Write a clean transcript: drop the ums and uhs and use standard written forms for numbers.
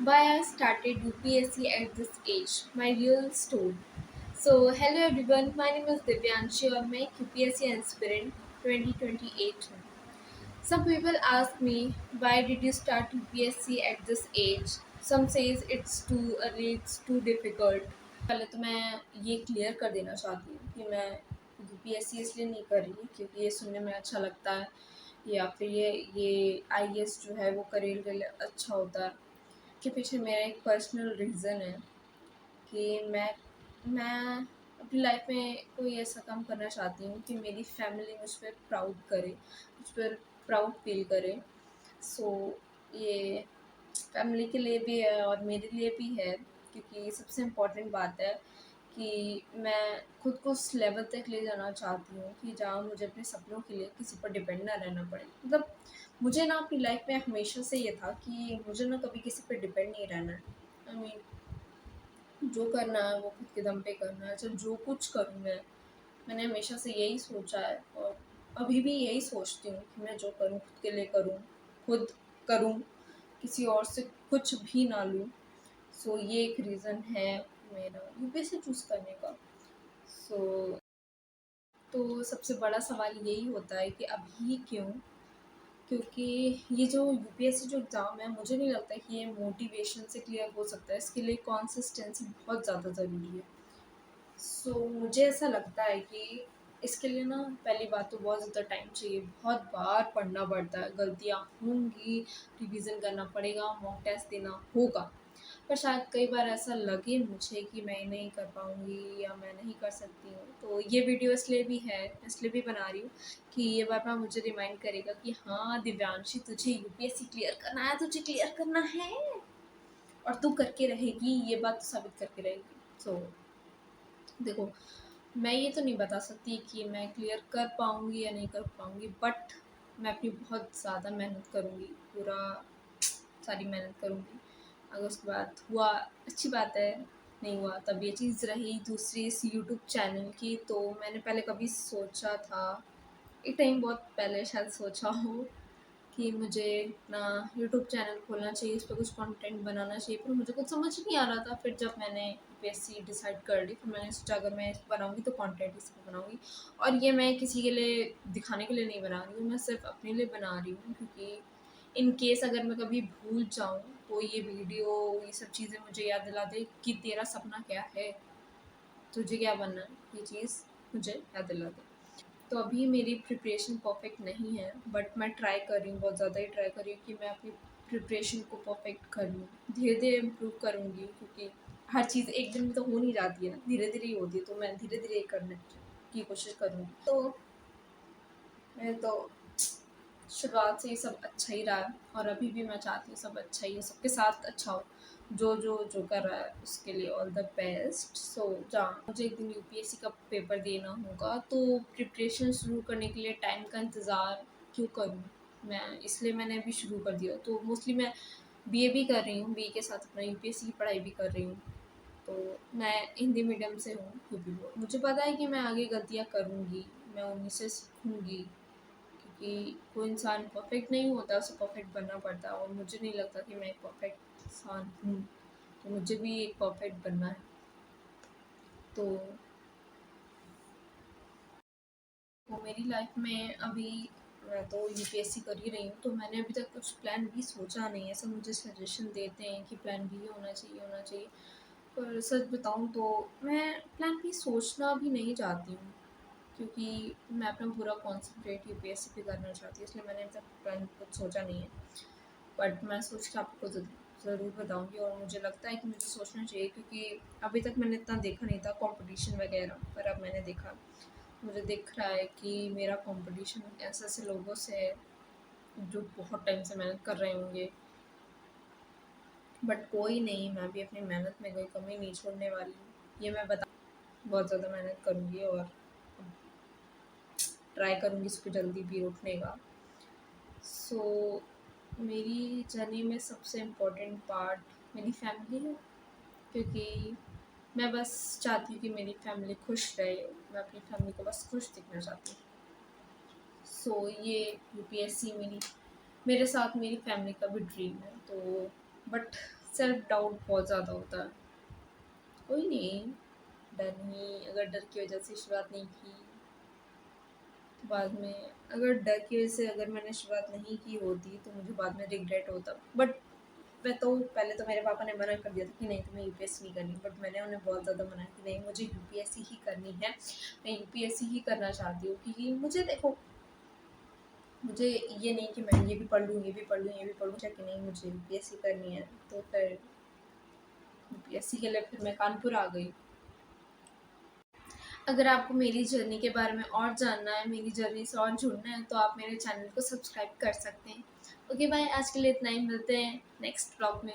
Why I started UPSC at this age, my real story. So, hello everyone, my name is Divyanshi और मैं एक UPSC aspirant 2028 हूँ. Some people ask me, why did you start UPSC at this age? Some says it's too early, it's too difficult. पहले तो मैं ये clear कर देना चाहती हूँ कि मैं यूपीएससी इसलिए नहीं कर रही क्योंकि ये सुनने में अच्छा लगता है या फिर ये आईएएस जो है वो करियर के लिए अच्छा होता है. के पीछे मेरा एक पर्सनल रीज़न है कि मैं अपनी लाइफ में कोई ऐसा काम करना चाहती हूँ कि मेरी फैमिली मुझ पर प्राउड करे, मुझ पर प्राउड फील करे. सो ये फैमिली के लिए भी है और मेरे लिए भी है क्योंकि सबसे इम्पोर्टेंट बात है कि मैं खुद को उस लेवल तक ले जाना चाहती हूँ कि जहाँ मुझे अपने सपनों के लिए किसी पर डिपेंड ना रहना पड़े. मतलब मुझे ना अपनी लाइफ में हमेशा से ये था कि मुझे ना कभी किसी पर डिपेंड नहीं रहना है. आई मीन जो करना है वो खुद के दम पे करना है. चाहे जो कुछ करूँ मैंने हमेशा से यही सोचा है और अभी भी यही सोचती हूँ कि मैं जो करूँ खुद के लिए करूँ, खुद करूँ, किसी और से कुछ भी ना लूँ. सो ये एक रीज़न है मेरा यूपीएससी चूज़ करने का. सो तो सबसे बड़ा सवाल यही होता है कि अभी क्यों? क्योंकि ये जो यूपीएससी जो एग्ज़ाम है मुझे नहीं लगता कि ये मोटिवेशन से क्लियर हो सकता है. इसके लिए कंसिस्टेंसी बहुत ज़्यादा ज़रूरी है. सो मुझे ऐसा लगता है कि इसके लिए ना पहली बात तो बहुत ज़्यादा टाइम चाहिए, बहुत बार पढ़ना पड़ता है, गलतियाँ होंगी, रिवीजन करना पड़ेगा, मॉक टेस्ट देना होगा. पर शायद कई बार ऐसा लगे मुझे कि मैं नहीं कर पाऊँगी या मैं नहीं कर सकती हूँ, तो ये वीडियो इसलिए भी है, इसलिए भी बना रही हूँ कि ये बार-बार मुझे रिमाइंड करेगा कि हाँ, दिव्यांशी तुझे यूपीएससी क्लियर करना है, तुझे क्लियर करना है और तू करके रहेगी, ये बात तो साबित करके रहेगी. सो देखो, मैं ये तो नहीं बता सकती कि मैं क्लियर कर पाऊँगी या नहीं कर पाऊँगी, बट मैं अपनी बहुत ज़्यादा मेहनत करूँगी, पूरा सारी मेहनत करूँगी. अगर उसके बाद हुआ अच्छी बात है, नहीं हुआ तब ये चीज़ रही दूसरी इस यूट्यूब चैनल की. तो मैंने पहले कभी सोचा था, एक टाइम बहुत पहले शायद सोचा हो कि मुझे अपना यूट्यूब चैनल खोलना चाहिए, उस पर कुछ कंटेंट बनाना चाहिए, पर मुझे कुछ समझ नहीं आ रहा था. फिर जब मैंने यूपीएससी डिसाइड कर ली फिर मैंने सोचा अगर मैं इसको बनाऊँगी तो कंटेंट इस पर बनाऊँगी. और ये मैं किसी के लिए दिखाने के लिए नहीं बना रही हूँ, मैं सिर्फ अपने लिए बना रही हूँ क्योंकि इन केस अगर मैं कभी भूल जाऊँ तो ये वीडियो ये सब चीज़ें मुझे याद दिला दे कि तेरा सपना क्या है, तुझे क्या बनना है, ये चीज़ मुझे याद दिला दे. तो अभी मेरी प्रिपरेशन परफेक्ट नहीं है बट मैं ट्राई कर रही हूँ, बहुत ज़्यादा ही ट्राई कर रही हूँ कि मैं अपनी प्रिपरेशन को परफेक्ट कर लूँ. धीरे धीरे इम्प्रूव करूँगी क्योंकि हर चीज़ एक दिन में तो हो नहीं जाती है ना, धीरे धीरे ही होती है. तो मैं धीरे धीरे करने की कोशिश करूँगी. तो मैं तो शुरुआत से ही सब अच्छा ही रहा है और अभी भी मैं चाहती हूँ सब अच्छा ही हो, सबके साथ अच्छा हो. जो कर रहा है उसके लिए ऑल द बेस्ट. सो जहाँ मुझे एक दिन यूपीएससी का पेपर देना होगा तो प्रिपरेशन शुरू करने के लिए टाइम का इंतज़ार क्यों करूँ मैं, इसलिए मैंने अभी शुरू कर दिया. तो मोस्टली मैं बीए भी कर रही हूँ, बीए के साथ अपना यूपीएससी की पढ़ाई भी कर रही हूँ. तो मैं हिंदी मीडियम से हूँ यूपी बोर्ड. मुझे पता है कि मैं आगे गलतियाँ करूँगी, मैं उन्हीं से सीखूँगी क्योंकि कोई इंसान परफेक्ट नहीं होता, उसे परफेक्ट बनना पड़ता है. और मुझे नहीं लगता कि मैं एक परफेक्ट इंसान हूँ, तो मुझे भी एक परफेक्ट बनना है. तो मेरी लाइफ में अभी मैं तो यूपीएससी कर ही रही हूँ, तो मैंने अभी तक कुछ प्लान बी सोचा नहीं है. सब मुझे सजेशन देते हैं कि प्लान बी होना चाहिए होना चाहिए, पर सच बताऊँ तो मैं प्लान बी सोचना भी नहीं चाहती हूँ क्योंकि मैं अपना पूरा कॉन्सेंट्रेट यूपीएससी पे करना चाहती हूँ. इसलिए मैंने अभी तक प्लान कुछ सोचा नहीं है, बट मैं सोच के आपको ज़रूर बताऊँगी. और मुझे लगता है कि मुझे सोचना चाहिए क्योंकि अभी तक मैंने इतना देखा नहीं था कंपटीशन वगैरह, पर अब मैंने देखा, मुझे दिख रहा है कि मेरा कंपटीशन ऐसे ऐसे लोगों से है जो बहुत टाइम से मेहनत कर रहे होंगे. बट कोई नहीं, मैं भी अपनी मेहनत में कोई कमी नहीं छोड़ने वाली हूँ, ये मैं बता. बहुत ज़्यादा मेहनत करूँगी और ट्राई करूँगी इसको जल्दी भी उठने का. सो मेरी जर्नी में सबसे इम्पोर्टेंट पार्ट मेरी फैमिली है क्योंकि मैं बस चाहती हूँ कि मेरी फैमिली खुश रहे, मैं अपनी फैमिली को बस खुश दिखना चाहती हूँ. सो ये यूपीएससी मेरे साथ मेरी फैमिली का भी ड्रीम है. तो बट सेल्फ डाउट बहुत ज़्यादा होता है। कोई नहीं, डर नहीं, अगर डर की वजह से शुरुआत नहीं की तो बाद में, अगर डर की वजह से अगर मैंने शुरुआत नहीं की होती तो मुझे बाद में रिग्रेट होता। बट मैं तो पहले तो मेरे पापा ने मना कर दिया था कि नहीं तुम्हें यूपीएससी नहीं करनी, बट मैंने उन्हें बहुत ज़्यादा मना कि नहीं मुझे यूपीएससी ही करनी है, मैं यूपीएससी ही करना चाहती हूँ। क्योंकि मुझे देखो, मुझे ये नहीं कि मैं ये भी पढ़ लूँ, ये भी पढ़ लूँ, ये भी पढ़ लूँ, कि नहीं मुझे यूपीएससी करनी है। तो फिर यूपीएससी के लिए फिर मैं कानपुर आ गई। अगर आपको मेरी जर्नी के बारे में और जानना है, मेरी जर्नी से और जुड़ना है, तो आप मेरे चैनल को सब्सक्राइब कर सकते हैं। ओके बाय, आज के लिए इतना ही, मिलते हैं नेक्स्ट ब्लॉग में।